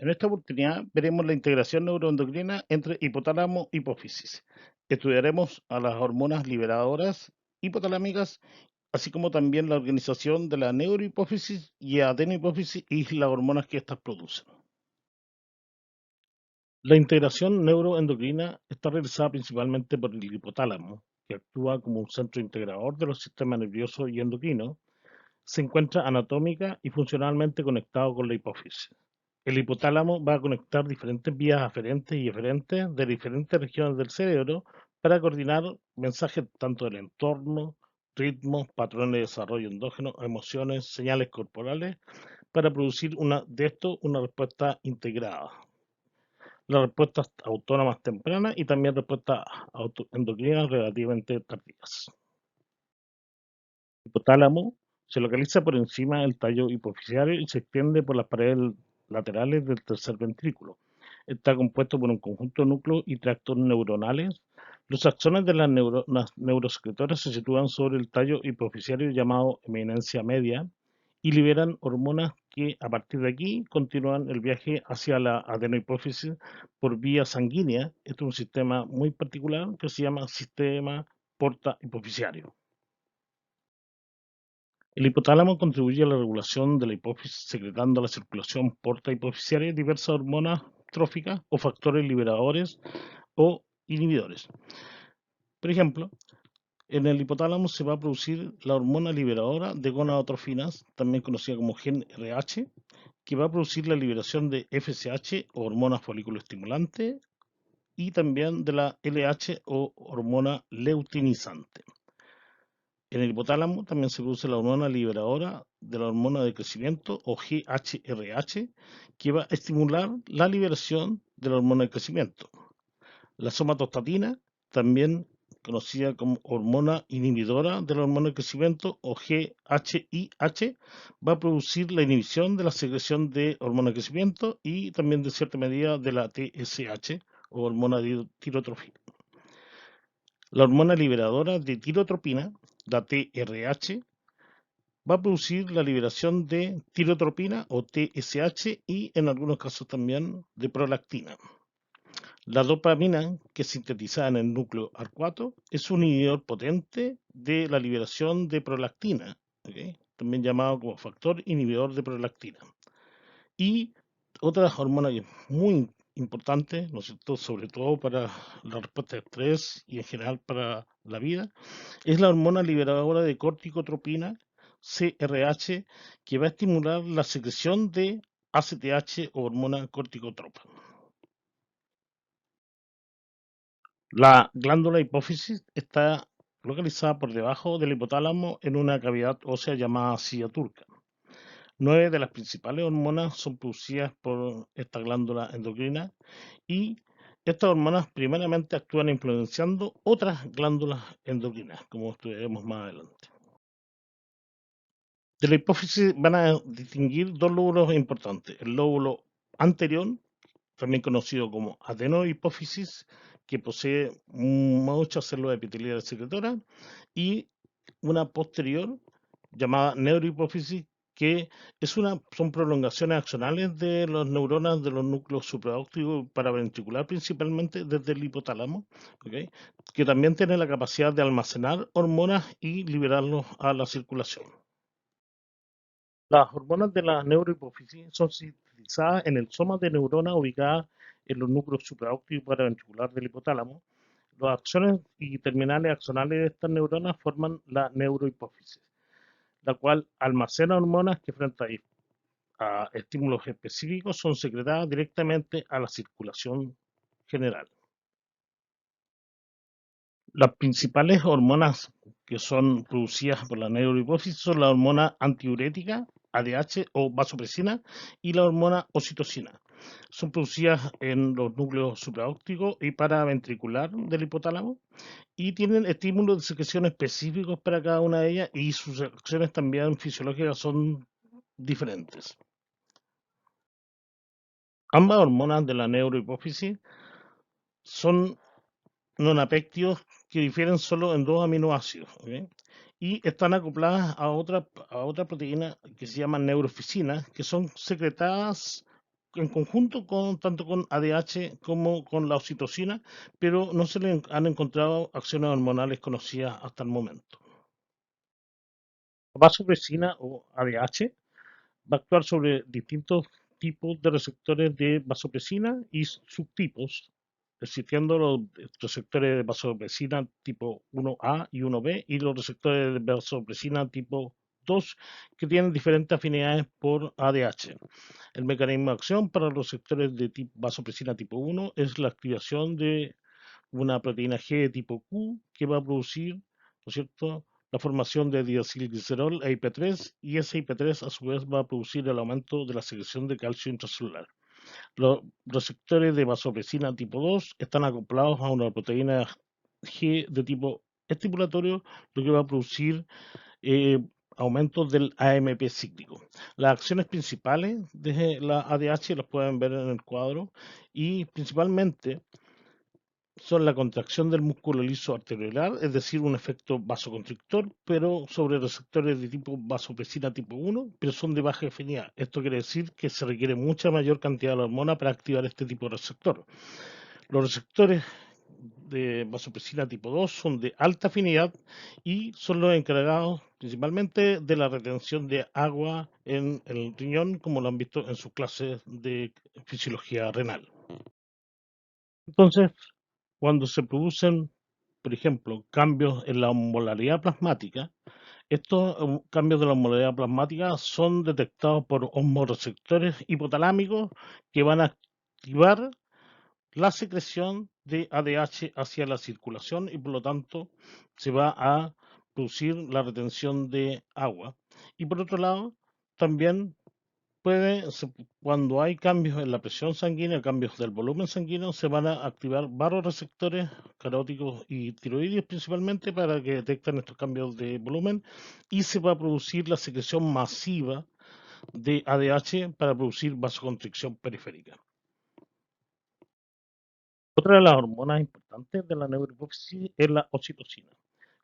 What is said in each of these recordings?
En esta oportunidad veremos la integración neuroendocrina entre hipotálamo y hipófisis. Estudiaremos a las hormonas liberadoras hipotalámicas, así como también la organización de la neurohipófisis y adenohipófisis y las hormonas que éstas producen. La integración neuroendocrina está realizada principalmente por el hipotálamo, que actúa como un centro integrador de los sistemas nervioso y endocrino. Se encuentra anatómica y funcionalmente conectado con la hipófisis. El hipotálamo va a conectar diferentes vías aferentes y eferentes de diferentes regiones del cerebro para coordinar mensajes tanto del entorno, ritmos, patrones de desarrollo endógeno, emociones, señales corporales, para producir una respuesta integrada. Las respuestas autónomas tempranas y también respuestas endocrinas relativamente tardías. El hipotálamo se localiza por encima del tallo hipofisiario y se extiende por las paredes laterales del tercer ventrículo. Está compuesto por un conjunto de núcleos y tractos neuronales. Los axones de las neuronas neurosecretoras se sitúan sobre el tallo hipofisiario llamado eminencia media y liberan hormonas que a partir de aquí continúan el viaje hacia la adenohipófisis por vía sanguínea. Este es un sistema muy particular que se llama sistema porta hipofisiario. El hipotálamo contribuye a la regulación de la hipófisis secretando a la circulación porta hipofisiaria diversas hormonas tróficas o factores liberadores o inhibidores. Por ejemplo, en el hipotálamo se va a producir la hormona liberadora de gonadotrofinas, también conocida como gen RH, que va a producir la liberación de FSH o hormona folículo estimulante y también de la LH o hormona leutinizante. En el hipotálamo también se produce la hormona liberadora de la hormona de crecimiento o GHRH, que va a estimular la liberación de la hormona de crecimiento. La somatostatina, también conocida como hormona inhibidora de la hormona de crecimiento o GHIH, va a producir la inhibición de la secreción de hormona de crecimiento y también de cierta medida de la TSH o hormona de tirotrofina. La hormona liberadora de tirotropina, la TRH, va a producir la liberación de tirotropina o TSH y en algunos casos también de prolactina. La dopamina, que es sintetizada en el núcleo arcuato, es un inhibidor potente de la liberación de prolactina, ¿okay? También llamado como factor inhibidor de prolactina. Y otra hormona que es muy importante, ¿no es cierto?, sobre todo para la respuesta de estrés y en general para la vida, es la hormona liberadora de corticotropina, CRH, que va a estimular la secreción de ACTH o hormona corticotropa. La glándula hipófisis está localizada por debajo del hipotálamo en una cavidad ósea llamada silla turca. 9 de las principales hormonas son producidas por esta glándula endocrina y estas hormonas primeramente actúan influenciando otras glándulas endocrinas, como estudiaremos más adelante. De la hipófisis van a distinguir dos lóbulos importantes. El lóbulo anterior, también conocido como adenohipófisis, que posee muchas células epiteliales secretoras, y una posterior llamada neurohipófisis, que son prolongaciones axonales de las neuronas de los núcleos supraópticos paraventricular, principalmente desde el hipotálamo, ¿okay?, que también tiene la capacidad de almacenar hormonas y liberarlos a la circulación. Las hormonas de la neurohipófisis son sintetizadas en el soma de neuronas ubicadas en los núcleos supraópticos y paraventricular del hipotálamo. Los axones y terminales axonales de estas neuronas forman la neurohipófisis, la cual almacena hormonas que frente a estímulos específicos son secretadas directamente a la circulación general. Las principales hormonas que son producidas por la neurohipófisis son la hormona antidiurética, ADH o vasopresina, y la hormona oxitocina. Son producidas en los núcleos supraópticos y paraventricular del hipotálamo y tienen estímulos de secreción específicos para cada una de ellas y sus acciones también fisiológicas son diferentes. Ambas hormonas de la neurohipófisis son nonapéptidos que difieren solo en dos aminoácidos, ¿okay?, y están acopladas a otra proteína que se llama neurofisina, que son secretadas en conjunto tanto con ADH como con la oxitocina, pero no se le han encontrado acciones hormonales conocidas hasta el momento. La vasopresina o ADH va a actuar sobre distintos tipos de receptores de vasopresina y subtipos, existiendo los receptores de vasopresina tipo 1A y 1B y los receptores de vasopresina tipo 2 que tienen diferentes afinidades por ADH. El mecanismo de acción para los receptores de vasopresina tipo 1 es la activación de una proteína G de tipo Q que va a producir, ¿no es cierto?, la formación de diacilglicerol e IP3 y ese IP3 a su vez va a producir el aumento de la secreción de calcio intracelular. Los receptores de vasopresina tipo 2 están acoplados a una proteína G de tipo estimulatorio, lo que va a producir aumentos del AMP cíclico. Las acciones principales de la ADH las pueden ver en el cuadro y principalmente son la contracción del músculo liso arteriolar, es decir, un efecto vasoconstrictor, pero sobre receptores de tipo vasopresina tipo 1, pero son de baja afinidad. Esto quiere decir que se requiere mucha mayor cantidad de la hormona para activar este tipo de receptor. Los receptores de vasopresina tipo 2 son de alta afinidad y son los encargados principalmente de la retención de agua en el riñón, como lo han visto en sus clases de fisiología renal. Entonces, cuando se producen, por ejemplo, cambios en la osmolaridad plasmática, estos cambios de la osmolaridad plasmática son detectados por osmoreceptores hipotalámicos que van a activar la secreción de ADH hacia la circulación y por lo tanto se va a producir la retención de agua. Y por otro lado, también cuando hay cambios en la presión sanguínea, cambios del volumen sanguíneo, se van a activar varios receptores caróticos y tiroides principalmente para que detecten estos cambios de volumen y se va a producir la secreción masiva de ADH para producir vasoconstricción periférica. Otra de las hormonas importantes de la neurohipófisis es la oxitocina,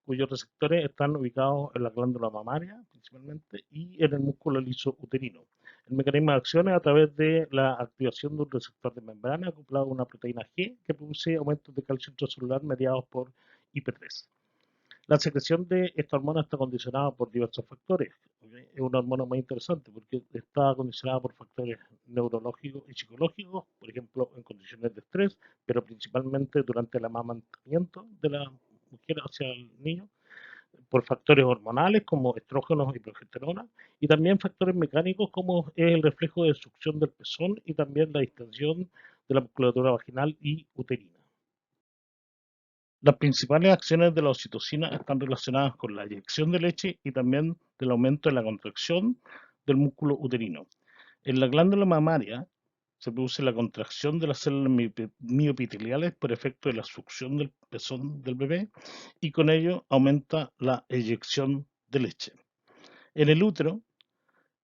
cuyos receptores están ubicados en la glándula mamaria principalmente y en el músculo liso uterino. El mecanismo de acción es a través de la activación de un receptor de membrana acoplado a una proteína G que produce aumentos de calcio intracelular mediados por IP3. La secreción de esta hormona está condicionada por diversos factores. ¿Okay? Es una hormona muy interesante porque está condicionada por factores neurológicos y psicológicos, por ejemplo, en condiciones de estrés, pero principalmente durante el amamantamiento de la mujer hacia el niño, por factores hormonales como estrógenos y progesterona, y también factores mecánicos como es el reflejo de succión del pezón y también la distensión de la musculatura vaginal y uterina. Las principales acciones de la oxitocina están relacionadas con la eyección de leche y también del aumento de la contracción del músculo uterino. En la glándula mamaria se produce la contracción de las células miopiteliales por efecto de la succión del pezón del bebé y con ello aumenta la eyección de leche. En el útero,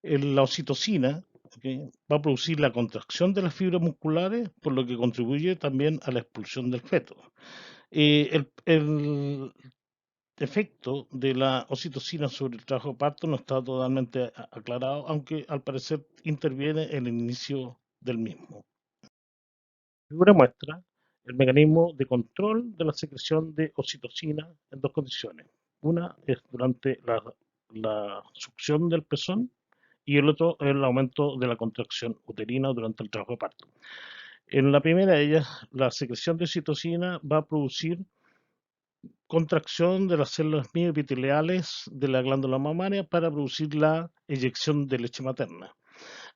la oxitocina, ¿okay?, va a producir la contracción de las fibras musculares, por lo que contribuye también a la expulsión del feto. El efecto de la oxitocina sobre el trabajo de parto no está totalmente aclarado, aunque al parecer interviene en el inicio del mismo. La figura muestra el mecanismo de control de la secreción de oxitocina en dos condiciones. Una es durante la succión del pezón y el otro es el aumento de la contracción uterina durante el trabajo de parto. En la primera de ellas, la secreción de oxitocina va a producir contracción de las células mioepiteliales de la glándula mamaria para producir la eyección de leche materna.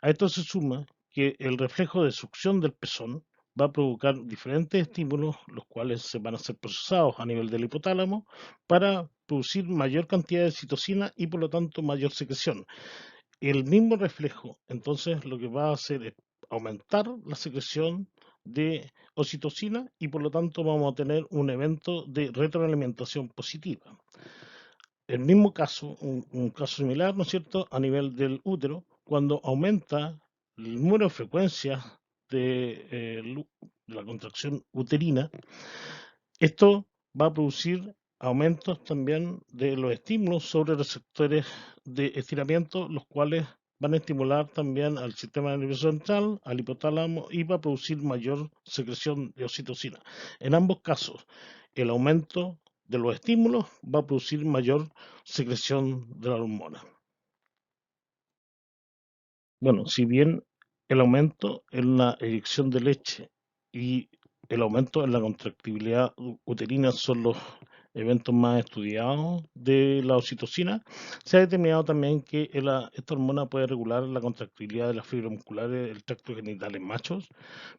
A esto se suma que el reflejo de succión del pezón va a provocar diferentes estímulos, los cuales se van a ser procesados a nivel del hipotálamo para producir mayor cantidad de citocina y por lo tanto mayor secreción. El mismo reflejo, entonces, lo que va a hacer es aumentar la secreción de oxitocina y por lo tanto vamos a tener un evento de retroalimentación positiva. El mismo caso, un caso similar, ¿no es cierto?, a nivel del útero, cuando aumenta el número de frecuencias de la contracción uterina, esto va a producir aumentos también de los estímulos sobre receptores de estiramiento, los cuales van a estimular también al sistema nervioso central, al hipotálamo y va a producir mayor secreción de oxitocina. En ambos casos, el aumento de los estímulos va a producir mayor secreción de la hormona. Bueno, si bien el aumento en la eyección de leche y el aumento en la contractibilidad uterina son los eventos más estudiados de la oxitocina, se ha determinado también que esta hormona puede regular la contractibilidad de las fibras musculares del tracto genital en machos,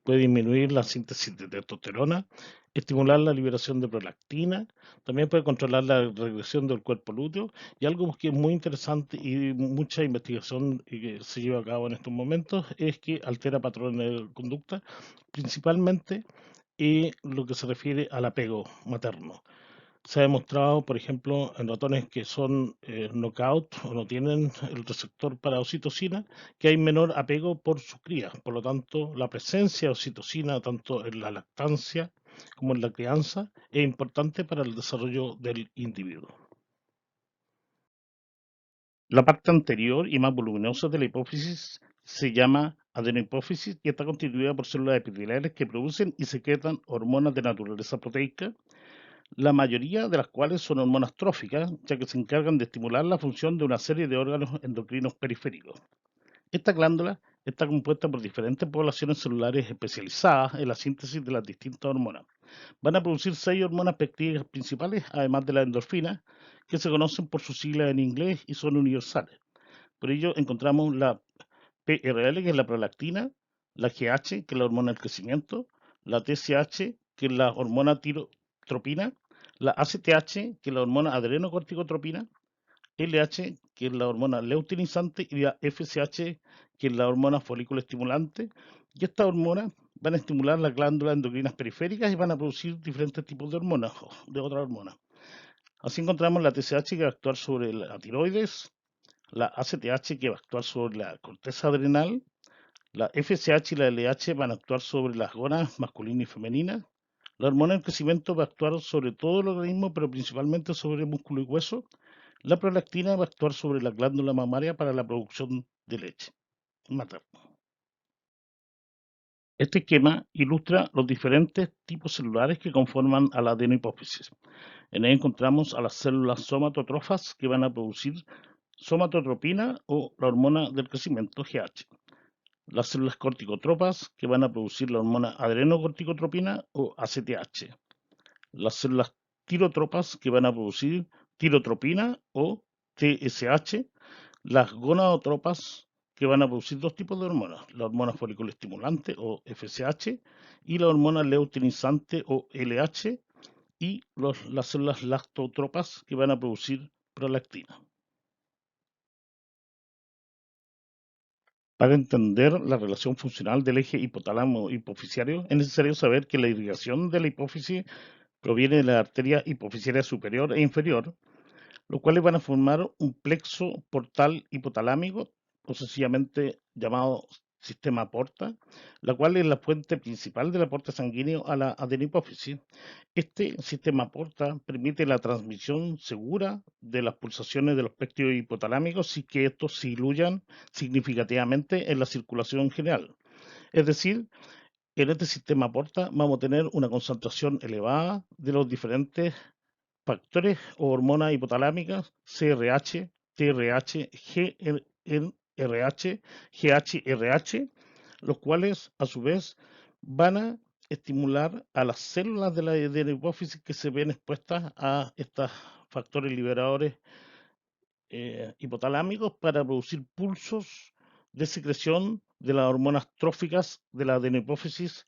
puede disminuir la síntesis de testosterona, estimular la liberación de prolactina, también puede controlar la regresión del cuerpo lúteo y algo que es muy interesante y mucha investigación que se lleva a cabo en estos momentos es que altera patrones de conducta, principalmente lo que se refiere al apego materno. Se ha demostrado, por ejemplo, en ratones que son knockout o no tienen el receptor para oxitocina, que hay menor apego por su cría. Por lo tanto, la presencia de oxitocina, tanto en la lactancia como en la crianza, es importante para el desarrollo del individuo. La parte anterior y más voluminosa de la hipófisis se llama adenohipófisis y está constituida por células epiteliales que producen y secretan hormonas de naturaleza proteica, la mayoría de las cuales son hormonas tróficas, ya que se encargan de estimular la función de una serie de órganos endocrinos periféricos. Esta glándula está compuesta por diferentes poblaciones celulares especializadas en la síntesis de las distintas hormonas. Van a producir 6 hormonas péptidicas principales, además de las endorfinas, que se conocen por sus siglas en inglés y son universales. Por ello encontramos la PRL, que es la prolactina, la GH, que es la hormona del crecimiento, la TSH, que es la hormona tirotropina, la ACTH, que es la hormona adrenocorticotropina, LH, que es la hormona leutinizante, y la FSH, que es la hormona folículo estimulante. Y estas hormonas van a estimular las glándulas endocrinas periféricas y van a producir diferentes tipos de hormonas, de otras hormonas. Así encontramos la TSH, que va a actuar sobre la tiroides, la ACTH, que va a actuar sobre la corteza adrenal, la FSH y la LH van a actuar sobre las gónadas masculinas y femeninas. La hormona del crecimiento va a actuar sobre todo el organismo, pero principalmente sobre músculo y hueso. La prolactina va a actuar sobre la glándula mamaria para la producción de leche materna. Este esquema ilustra los diferentes tipos celulares que conforman a la adenohipófisis. En él encontramos a las células somatotrofas que van a producir somatotropina o la hormona del crecimiento GH. Las células corticotropas que van a producir la hormona adrenocorticotropina o ACTH. Las células tirotropas que van a producir tirotropina o TSH. Las gonadotropas que van a producir dos tipos de hormonas, la hormona folículo estimulante o FSH y la hormona leutinizante o LH y las células lactotropas que van a producir prolactina. Para entender la relación funcional del eje hipotálamo-hipoficiario, es necesario saber que la irrigación de la hipófisis proviene de la arteria hipofisiaria superior e inferior, los cuales van a formar un plexo portal hipotalámico, o sencillamente llamado sistema porta, la cual es la fuente principal del aporte sanguíneo a la adenopófisis. Este sistema porta permite la transmisión segura de las pulsaciones de los péptidos hipotalámicos sin que estos se diluyan significativamente en la circulación general. Es decir, en este sistema porta vamos a tener una concentración elevada de los diferentes factores o hormonas hipotalámicas, CRH, TRH, GnRH, GHRH, los cuales a su vez van a estimular a las células de la hipófisis que se ven expuestas a estos factores liberadores hipotalámicos para producir pulsos de secreción de las hormonas tróficas de la adenopófisis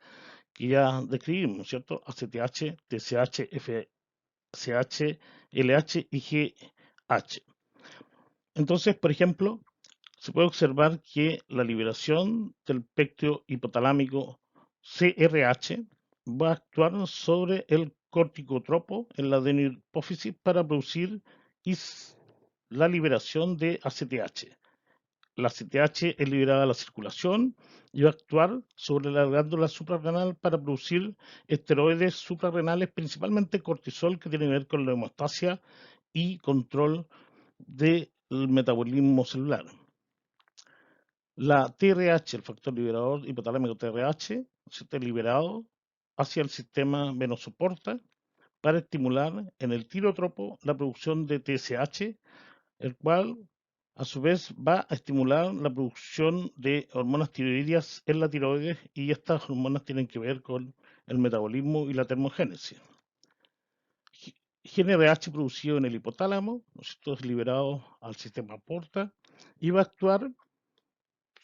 que ya describimos, ¿cierto? ACTH, TSH, FSH, LH y GH. Entonces, por ejemplo, se puede observar que la liberación del péptido hipotalámico CRH va a actuar sobre el corticotropo en la adenopófisis para producir la liberación de ACTH. La ACTH es liberada a la circulación y va a actuar sobre la glándula suprarrenal para producir esteroides suprarrenales, principalmente cortisol, que tiene que ver con la hemostasia y control del metabolismo celular. La TRH, el factor liberador hipotalámico TRH, se está liberado hacia el sistema venosoporta para estimular en el tirotropo la producción de TSH, el cual a su vez va a estimular la producción de hormonas tiroideas en la tiroides, y estas hormonas tienen que ver con el metabolismo y la termogénesis. GnRH producido en el hipotálamo, esto es liberado al sistema porta y va a actuar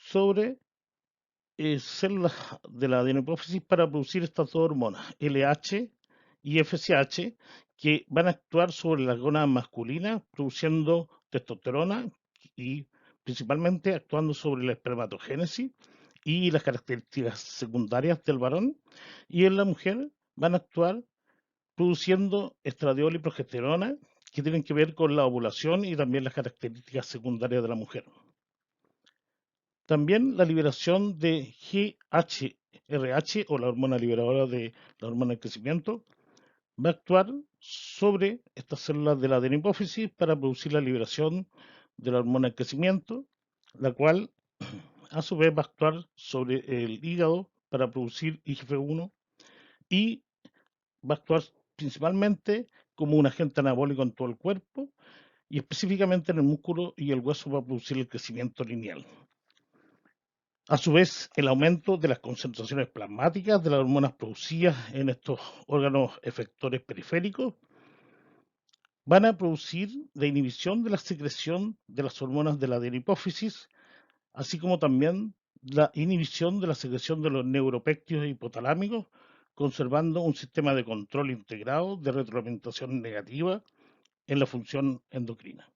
sobre células de la adenopófisis para producir estas dos hormonas, LH y FSH, que van a actuar sobre las gónadas masculinas, produciendo testosterona y principalmente actuando sobre la espermatogénesis y las características secundarias del varón, y en la mujer van a actuar produciendo estradiol y progesterona, que tienen que ver con la ovulación y también las características secundarias de la mujer. También la liberación de GHRH, o la hormona liberadora de la hormona del crecimiento, va a actuar sobre estas células de la adenopófisis para producir la liberación de la hormona del crecimiento, la cual a su vez va a actuar sobre el hígado para producir IGF-1 y va a actuar principalmente como un agente anabólico en todo el cuerpo, y específicamente en el músculo y el hueso va a producir el crecimiento lineal. A su vez, el aumento de las concentraciones plasmáticas de las hormonas producidas en estos órganos efectores periféricos van a producir la inhibición de la secreción de las hormonas de la adenohipófisis, así como también la inhibición de la secreción de los neuropéptidos hipotalámicos, conservando un sistema de control integrado de retroalimentación negativa en la función endocrina.